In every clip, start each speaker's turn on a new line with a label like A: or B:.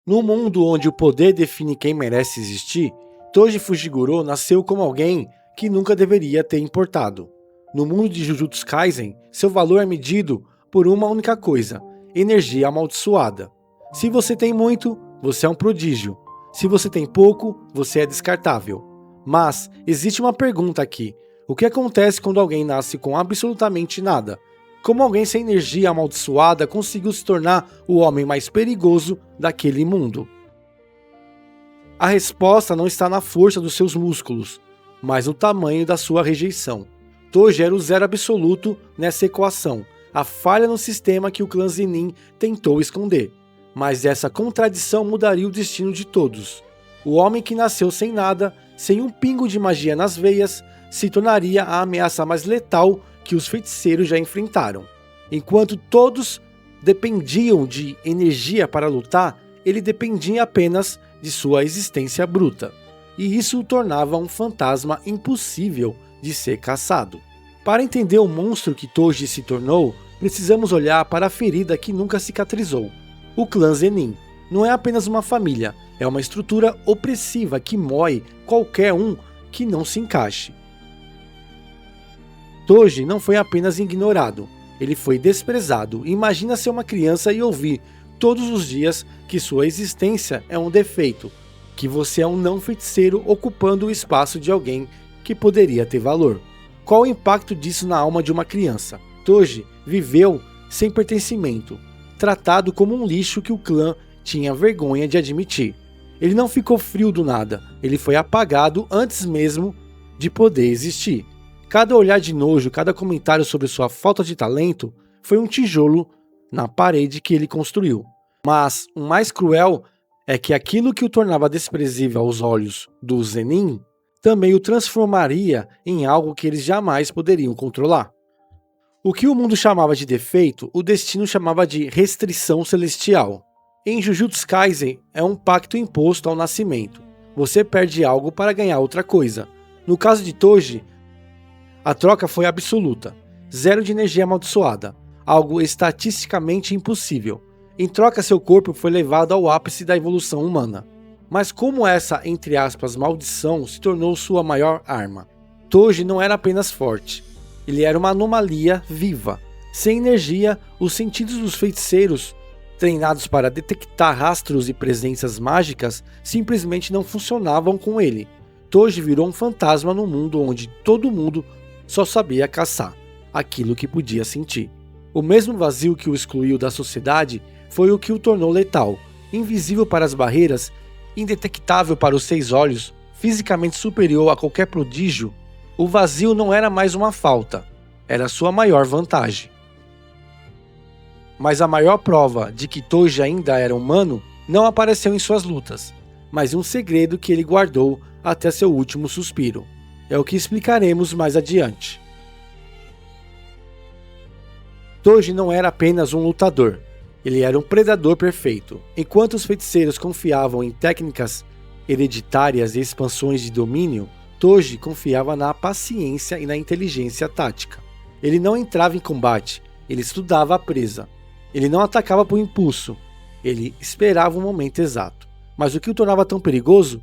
A: No mundo onde o poder define quem merece existir, Toji Fujiguro nasceu como alguém que nunca deveria ter importado. No mundo de Jujutsu Kaisen, seu valor é medido por uma única coisa: energia amaldiçoada. Se você tem muito, você é um prodígio. Se você tem pouco, você é descartável. Mas existe uma pergunta aqui: o que acontece quando alguém nasce com absolutamente nada? Como alguém sem energia amaldiçoada conseguiu se tornar o homem mais perigoso daquele mundo? A resposta não está na força dos seus músculos, mas no tamanho da sua rejeição. Toji era o zero absoluto nessa equação, a falha no sistema que o clã Zenin tentou esconder. Mas essa contradição mudaria o destino de todos. O homem que nasceu sem nada, sem um pingo de magia nas veias, se tornaria a ameaça mais letal que os feiticeiros já enfrentaram. Enquanto todos dependiam de energia para lutar, ele dependia apenas de sua existência bruta, e isso o tornava um fantasma impossível de ser caçado. Para entender o monstro que Toji se tornou, precisamos olhar para a ferida que nunca cicatrizou. O clã Zenin não é apenas uma família, é uma estrutura opressiva que mói qualquer um que não se encaixe. Toji não foi apenas ignorado, ele foi desprezado. Imagina ser uma criança e ouvir todos os dias que sua existência é um defeito, que você é um não feiticeiro ocupando o espaço de alguém que poderia ter valor. Qual o impacto disso na alma de uma criança? Toji viveu sem pertencimento, tratado como um lixo que o clã tinha vergonha de admitir. Ele não ficou frio do nada, ele foi apagado antes mesmo de poder existir. Cada olhar de nojo, cada comentário sobre sua falta de talento foi um tijolo na parede que ele construiu. Mas o mais cruel é que aquilo que o tornava desprezível aos olhos do Zenin também o transformaria em algo que eles jamais poderiam controlar. O que o mundo chamava de defeito, o destino chamava de restrição celestial. Em Jujutsu Kaisen, é um pacto imposto ao nascimento. Você perde algo para ganhar outra coisa. No caso de Toji, a troca foi absoluta. Zero de energia amaldiçoada, algo estatisticamente impossível. Em troca, seu corpo foi levado ao ápice da evolução humana. Mas como essa, entre aspas, maldição se tornou sua maior arma? Toji não era apenas forte, ele era uma anomalia viva. Sem energia, os sentidos dos feiticeiros, treinados para detectar rastros e presenças mágicas, simplesmente não funcionavam com ele. Toji virou um fantasma no mundo onde todo mundo só sabia caçar aquilo que podia sentir. O mesmo vazio que o excluiu da sociedade foi o que o tornou letal, invisível para as barreiras, indetectável para os 6 olhos, fisicamente superior a qualquer prodígio. O vazio não era mais uma falta, era sua maior vantagem. Mas a maior prova de que Toji ainda era humano não apareceu em suas lutas, mas em um segredo que ele guardou até seu último suspiro. É o que explicaremos mais adiante. Toji não era apenas um lutador, ele era um predador perfeito. Enquanto os feiticeiros confiavam em técnicas hereditárias e expansões de domínio, Toji confiava na paciência e na inteligência tática. Ele não entrava em combate, ele estudava a presa. Ele não atacava por impulso, ele esperava o momento exato. Mas o que o tornava tão perigoso?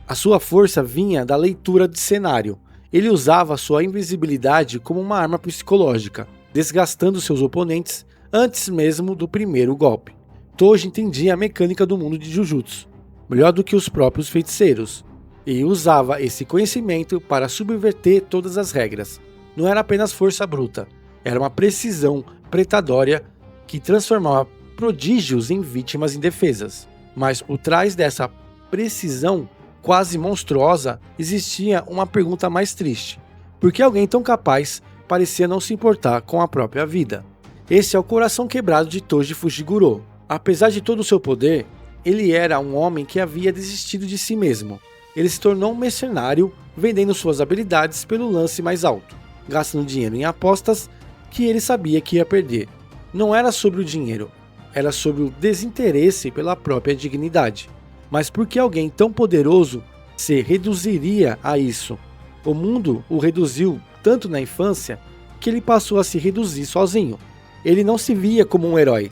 A: A sua força vinha da leitura de cenário. Ele usava sua invisibilidade como uma arma psicológica, desgastando seus oponentes antes mesmo do primeiro golpe. Toji entendia a mecânica do mundo de Jujutsu, melhor do que os próprios feiticeiros, e usava esse conhecimento para subverter todas as regras. Não era apenas força bruta, era uma precisão predadória que transformava prodígios em vítimas indefesas. Mas por trás dessa precisão quase monstruosa, existia uma pergunta mais triste. Por que alguém tão capaz parecia não se importar com a própria vida? Esse é o coração quebrado de Toji Fujiguro. Apesar de todo o seu poder, ele era um homem que havia desistido de si mesmo. Ele se tornou um mercenário, vendendo suas habilidades pelo lance mais alto, gastando dinheiro em apostas que ele sabia que ia perder. Não era sobre o dinheiro, era sobre o desinteresse pela própria dignidade. Mas por que alguém tão poderoso se reduziria a isso? O mundo o reduziu tanto na infância que ele passou a se reduzir sozinho. Ele não se via como um herói,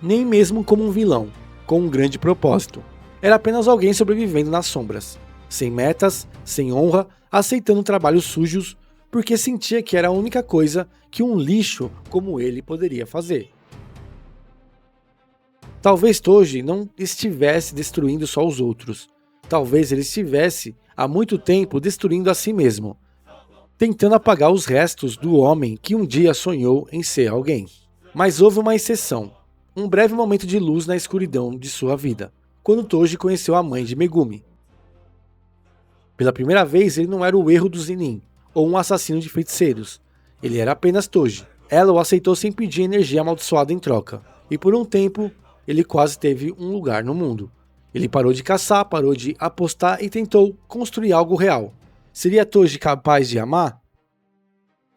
A: nem mesmo como um vilão. com um grande propósito. Era apenas alguém sobrevivendo nas sombras, sem metas, sem honra, aceitando trabalhos sujos, porque sentia que era a única coisa que um lixo como ele poderia fazer. Talvez Toji não estivesse destruindo só os outros. Talvez ele estivesse, há muito tempo, destruindo a si mesmo, tentando apagar os restos do homem que um dia sonhou em ser alguém. Mas houve uma exceção, um breve momento de luz na escuridão de sua vida, quando Toji conheceu a mãe de Megumi. Pela primeira vez, ele não era o erro do Zenin, ou um assassino de feiticeiros. Ele era apenas Toji. Ela o aceitou sem pedir energia amaldiçoada em troca, e por um tempo, ele quase teve um lugar no mundo. Ele parou de caçar, parou de apostar e tentou construir algo real. Seria Toji capaz de amar?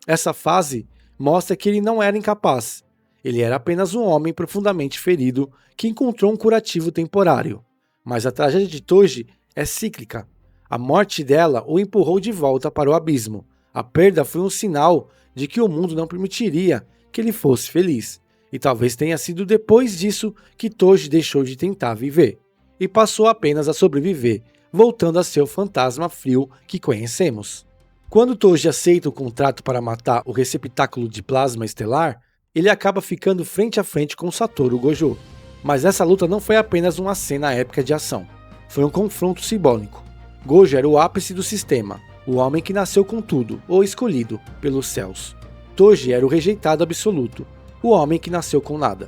A: Essa fase mostra que ele não era incapaz. Ele era apenas um homem profundamente ferido que encontrou um curativo temporário. Mas a tragédia de Toji é cíclica. A morte dela o empurrou de volta para o abismo. A perda foi um sinal de que o mundo não permitiria que ele fosse feliz. E talvez tenha sido depois disso que Toji deixou de tentar viver e passou apenas a sobreviver, voltando a ser o fantasma frio que conhecemos. Quando Toji aceita o contrato para matar o receptáculo de plasma estelar, ele acaba ficando frente a frente com Satoru Gojo. Mas essa luta não foi apenas uma cena épica de ação, foi um confronto simbólico. Gojo era o ápice do sistema, o homem que nasceu com tudo, ou escolhido, pelos céus. Toji era o rejeitado absoluto, o homem que nasceu com nada.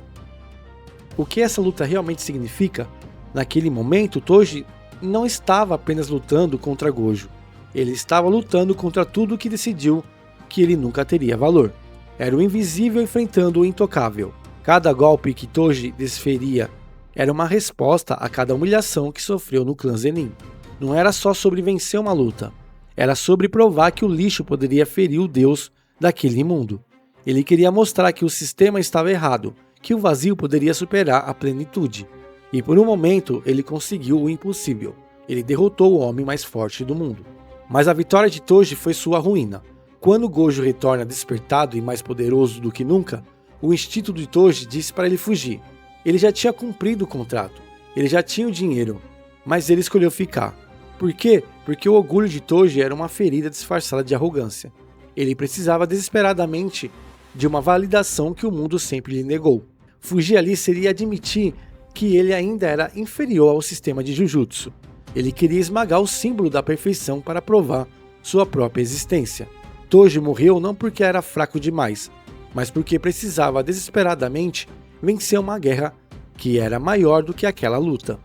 A: O que essa luta realmente significa? Naquele momento, Toji não estava apenas lutando contra Gojo. Ele estava lutando contra tudo que decidiu que ele nunca teria valor. Era o invisível enfrentando o intocável. Cada golpe que Toji desferia era uma resposta a cada humilhação que sofreu no clã Zenin. Não era só sobre vencer uma luta. Era sobre provar que o lixo poderia ferir o deus daquele mundo. Ele queria mostrar que o sistema estava errado, que o vazio poderia superar a plenitude. E por um momento ele conseguiu o impossível. Ele derrotou o homem mais forte do mundo. Mas a vitória de Toji foi sua ruína. Quando Gojo retorna despertado e mais poderoso do que nunca, o instinto de Toji disse para ele fugir. Ele já tinha cumprido o contrato. Ele já tinha o dinheiro. Mas ele escolheu ficar. Por quê? Porque o orgulho de Toji era uma ferida disfarçada de arrogância. Ele precisava desesperadamente de uma validação que o mundo sempre lhe negou. Fugir ali seria admitir que ele ainda era inferior ao sistema de Jujutsu. Ele queria esmagar o símbolo da perfeição para provar sua própria existência. Toji morreu não porque era fraco demais, mas porque precisava desesperadamente vencer uma guerra que era maior do que aquela luta.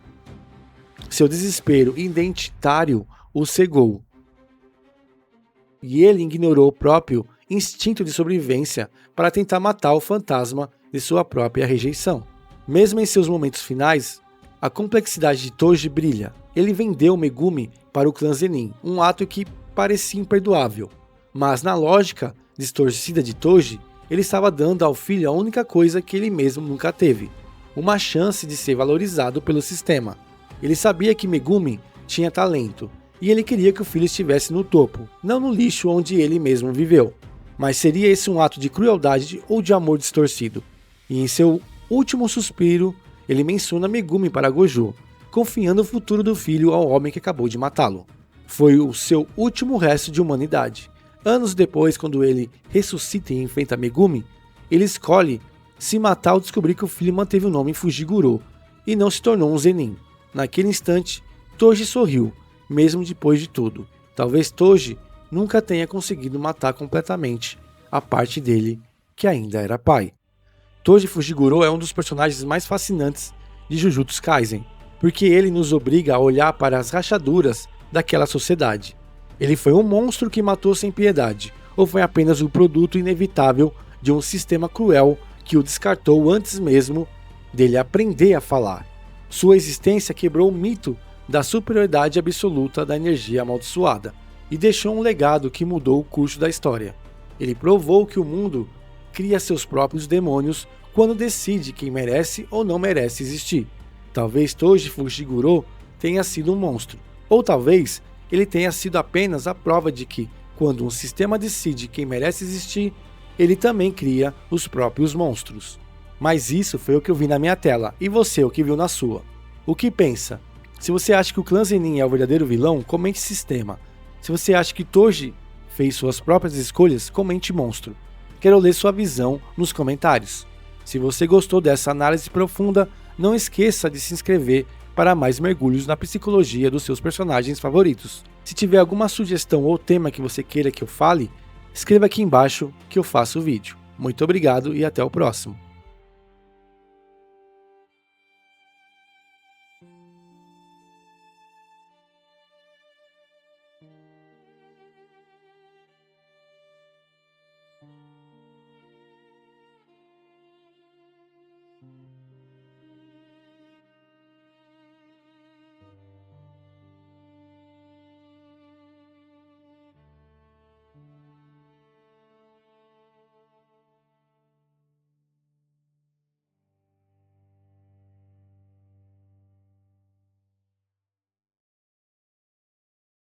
A: Seu desespero identitário o cegou. E ele ignorou o próprio instinto de sobrevivência para tentar matar o fantasma de sua própria rejeição. Mesmo em seus momentos finais, a complexidade de Toji brilha. Ele vendeu Megumi para o clã Zenin, um ato que parecia imperdoável. Mas na lógica distorcida de Toji, ele estava dando ao filho a única coisa que ele mesmo nunca teve: uma chance de ser valorizado pelo sistema. Ele sabia que Megumi tinha talento, e ele queria que o filho estivesse no topo, não no lixo onde ele mesmo viveu. Mas seria esse um ato de crueldade ou de amor distorcido? E em seu último suspiro, ele menciona Megumi para Gojo, confiando o futuro do filho ao homem que acabou de matá-lo. Foi o seu último resto de humanidade. Anos depois, quando ele ressuscita e enfrenta Megumi, ele escolhe se matar ao descobrir que o filho manteve o nome Fujiguro e não se tornou um Zenin. Naquele instante, Toji sorriu, mesmo depois de tudo. Talvez Toji nunca tenha conseguido matar completamente a parte dele que ainda era pai. Toji Fujiguro é um dos personagens mais fascinantes de Jujutsu Kaisen, porque ele nos obriga a olhar para as rachaduras daquela sociedade. Ele foi um monstro que matou sem piedade, ou foi apenas o produto inevitável de um sistema cruel que o descartou antes mesmo dele aprender a falar? Sua existência quebrou o mito da superioridade absoluta da energia amaldiçoada e deixou um legado que mudou o curso da história. Ele provou que o mundo cria seus próprios demônios quando decide quem merece ou não merece existir. Talvez Toji Fujiguro tenha sido um monstro, ou talvez ele tenha sido apenas a prova de que, quando um sistema decide quem merece existir, ele também cria os próprios monstros. Mas isso foi o que eu vi na minha tela, e você o que viu na sua. O que pensa? Se você acha que o clã Zenin é o verdadeiro vilão, comente sistema. Se você acha que Toji fez suas próprias escolhas, comente monstro. Quero ler sua visão nos comentários. Se você gostou dessa análise profunda, não esqueça de se inscrever para mais mergulhos na psicologia dos seus personagens favoritos. Se tiver alguma sugestão ou tema que você queira que eu fale, escreva aqui embaixo que eu faço o vídeo. Muito obrigado e até o próximo.